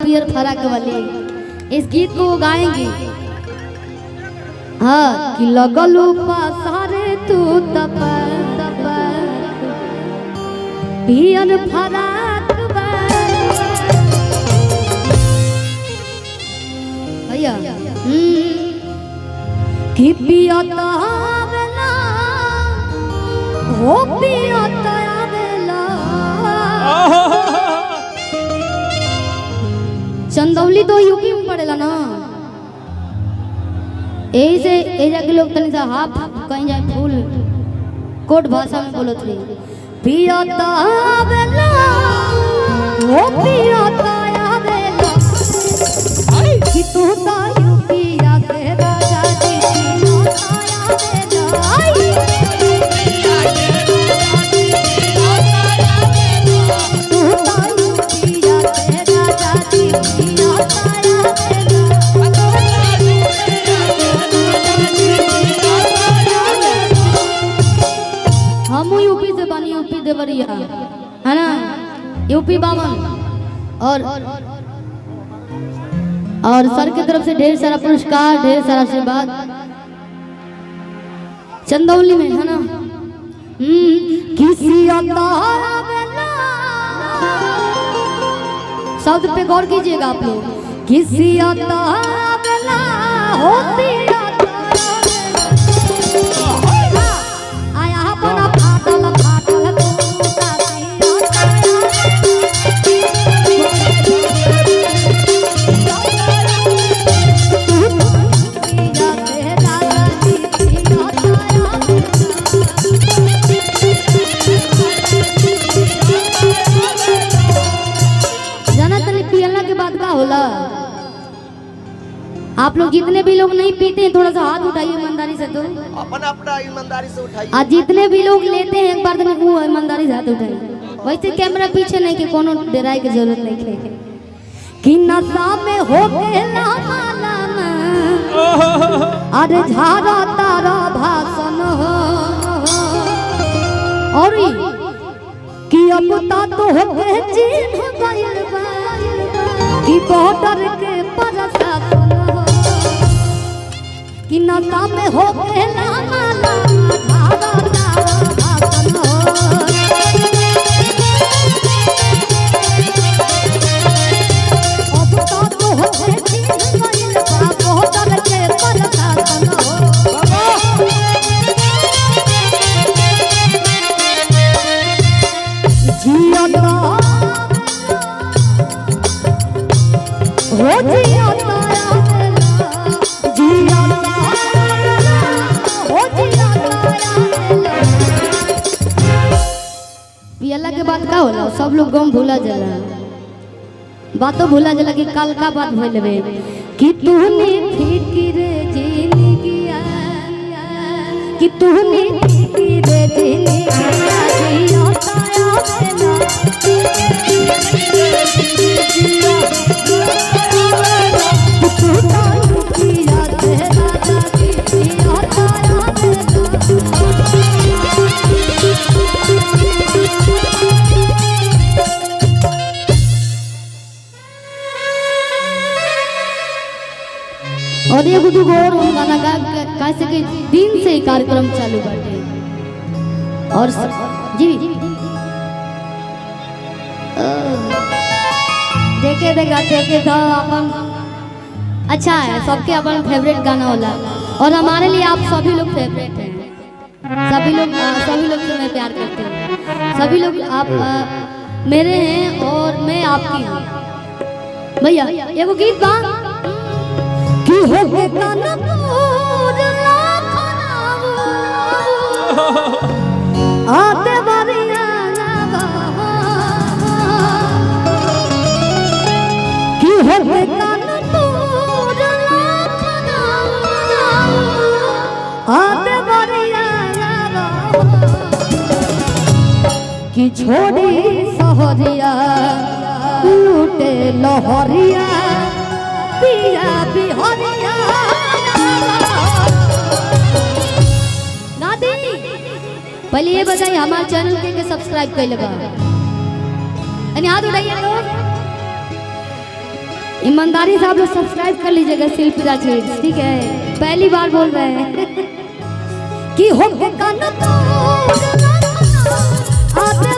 पियर फराक वाली, इस गीत को वो गाएंगे। हाँ कि लगलू पासारे तू तप पियर फराक भैया कि पियता आवेला हो पियता आवेला। चंदौली तो यूपी में पड़ेला ना, यही से एजा के लोग तनी सा हाफ कहीं जाए फूल कोट भाषा में बोलत रही। पियता आवेला हो पियता आवेला कि तू ता यूपी आ के राजा जी पियता आवेला। तू ता यूपी आ के राजा जी पियता आवेला। हम यूपी से बनी, यूपी देवरिया है ना, यूपी बावन। और सर की तरफ से ढेर सारा पुरस्कार, ढेर सारा आशीर्वाद चंदौली में है ना। किसी शब्द पे गौर कीजिएगा आप लोग। किसी होती आया बना फाटल फाटल होला। आप लोग जितने भी लोग नहीं पीते हैं थोड़ा सा हाथ उठाइए ईमानदारी से, तो अपना ईमानदारी से उठाइए। आज जितने भी लोग लेते हैं एक बार तो वो ईमानदारी से हाथ उठाइए। वैसे कैमरा पीछे नहीं कि कोनो डराए की जरूरत नहीं है कि नशा में हो के लामा अरे झारा तारा भाषण हो और कि अब तो हो के चिन्ह गइल बा कि बॉर्डर के प्रशासन हो कि नशा में हो के लामा झारा तारा भाषण हो। अब तो हो के चिन्ह गइल बा बॉर्डर के प्रशासन हो। जिया हो जिया जिया हो जिया पियला के बाद का होला सब लोग गम भूला जाला, बातों भूला जाला कि कल का बात भइल बे कि तूने फिक्र जिंदगिया कि तूने फिक्र जिंदगिया जिया ताया और ये गुडू गौर गाना कैसे के दिन से ही कार्यक्रम चालू बाटे और जी देखे था अपन अच्छा है, सबके अपन फेवरेट गाना होला और हमारे लिए आप सभी लोग फेवरेट हैं। सभी लोग से मैं प्यार करती हूँ, सभी लोग आप मेरे हैं और मैं आपकी हूँ। भैया ये वो गीत बा कि हो के कानपुर लाखनाऊ आते बारिया कि हो के कानपुर लाखनाऊ आते बारिया कि छोड़ी सहरिया लूटे लहरिया पिया बिहरिया नादी। पहले ये बताइए हमारे चैनल के सब्सक्राइब कर लगा, हाथ उठाइए लोग। ईमानदारी से आप लोग सब्सक्राइब कर लीजिएगा शिल्पी राजेश, ठीक है? पहली बार बोल रहे हैं कि हो गाना तो आते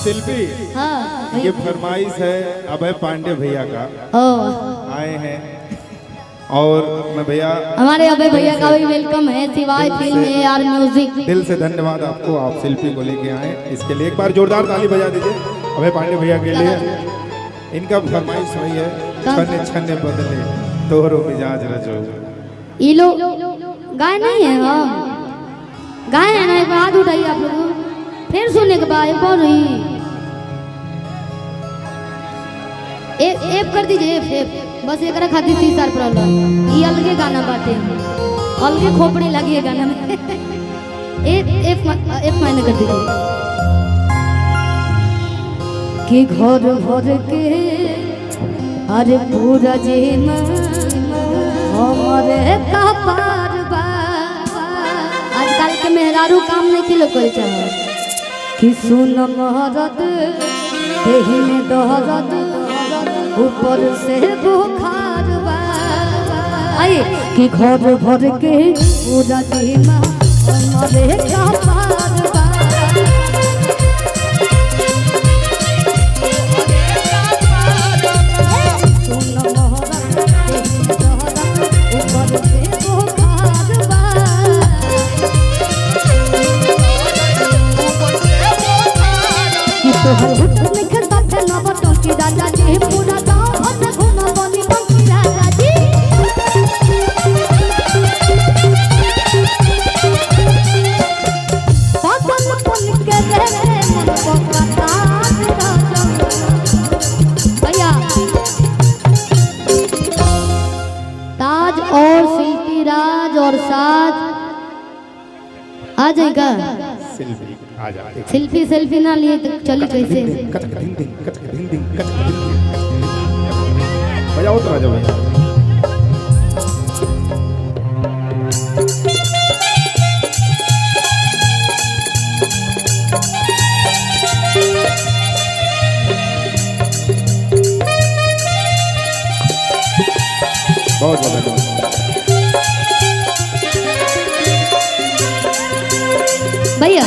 शिल्पी, हाँ, ये फरमाइश है अभय पांडे भैया का, आए हैं और मैं भैया हमारे अभय भैया का भी वेलकम है शिवाय फिल्म AR म्यूजिक। दिल से धन्यवाद आपको, आप शिल्पी को लेके आए इसके लिए एक बार जोरदार ताली बजा दीजिए अभय पांडे भैया के लिए। इनका फरमाइश वही है, छन्ने छन्ने बदले तोहरो मिजाज रजो। ये लोग गाय नहीं है, हम गाय है ना, एक बार हाथ उठाइए आप लोग, फिर सुनने के बाद एक और रही एफ कर दीजिए, एफ बस एक खाती थी सर प्रॉब्लम, ये अलगे गाना बाटे, अलगे खोपड़ी लगी है गाना में। एफ मायने कर दीजिए कि घर भर के अरे पूरा जीवन हमारे कपार बा। आजकल के मेहरारू काम नहीं किलो कोई चाहे कि सुन महरत देही में दहरत ऊपर से बुखार बा। आए कि घर भर के पूरा जीवन हमारे कपार बा। ताज और शिल्पी राज और साज आ जाएगा। सेल्फी सेल्फी ना लिए तो चली कैसे? बजाओ तो राजा भैया। बहुत बहुत भैया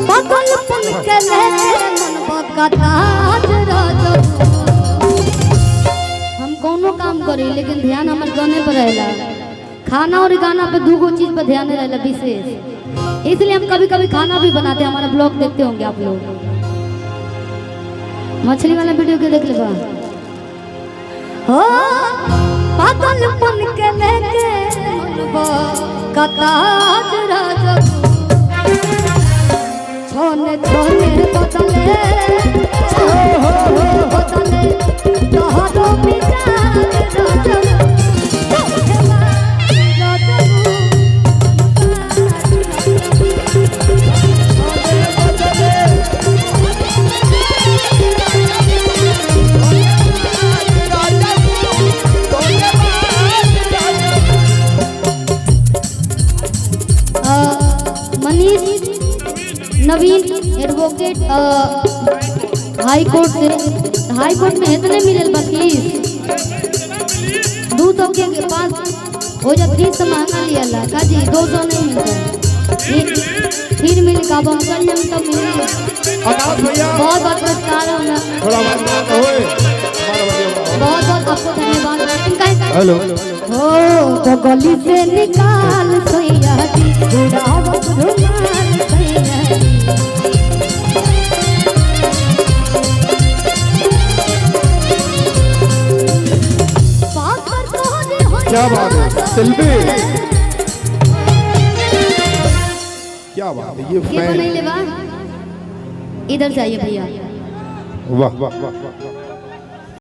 पागलपन के मनवा का ताज राजा। हम कोनो काम करी लेकिन ध्यान हमारे गाने पर रहेला, खाना और गाना पे दूगो चीज पे ध्यान रहेला विशेष, इसलिए हम कभी कभी खाना भी बनाते हैं। हमारा ब्लॉग देखते होंगे आप लोग, मछली वाला वीडियो के देख लेगा। हो पागलपन के मनवा का ताज राजा। छोने छोने बदले बदले तोहरो मिजाज राजा। मनीष नवीन एडवोकेट हाई कोर्ट में इतने मिले बस के पास वो जब फ्री से महंगा लिया ला का जी 200 नहीं मिलता फिर मिल का बम चल हम तब मिलेंगे। आकाश भैया बहुत बहुत पुरस्कार होना, थोड़ा बात होए हमारा बढ़िया बहुत बहुत आपको धन्यवाद। हेलो हो तो गली से निकाल सोया जी बुढ़ावा रुमाल सोया जी। क्या बात है शिल्पी, क्या बात है ये तो नहीं लेवा, इधर से आइए भैया। वाह वाह वाह वाह।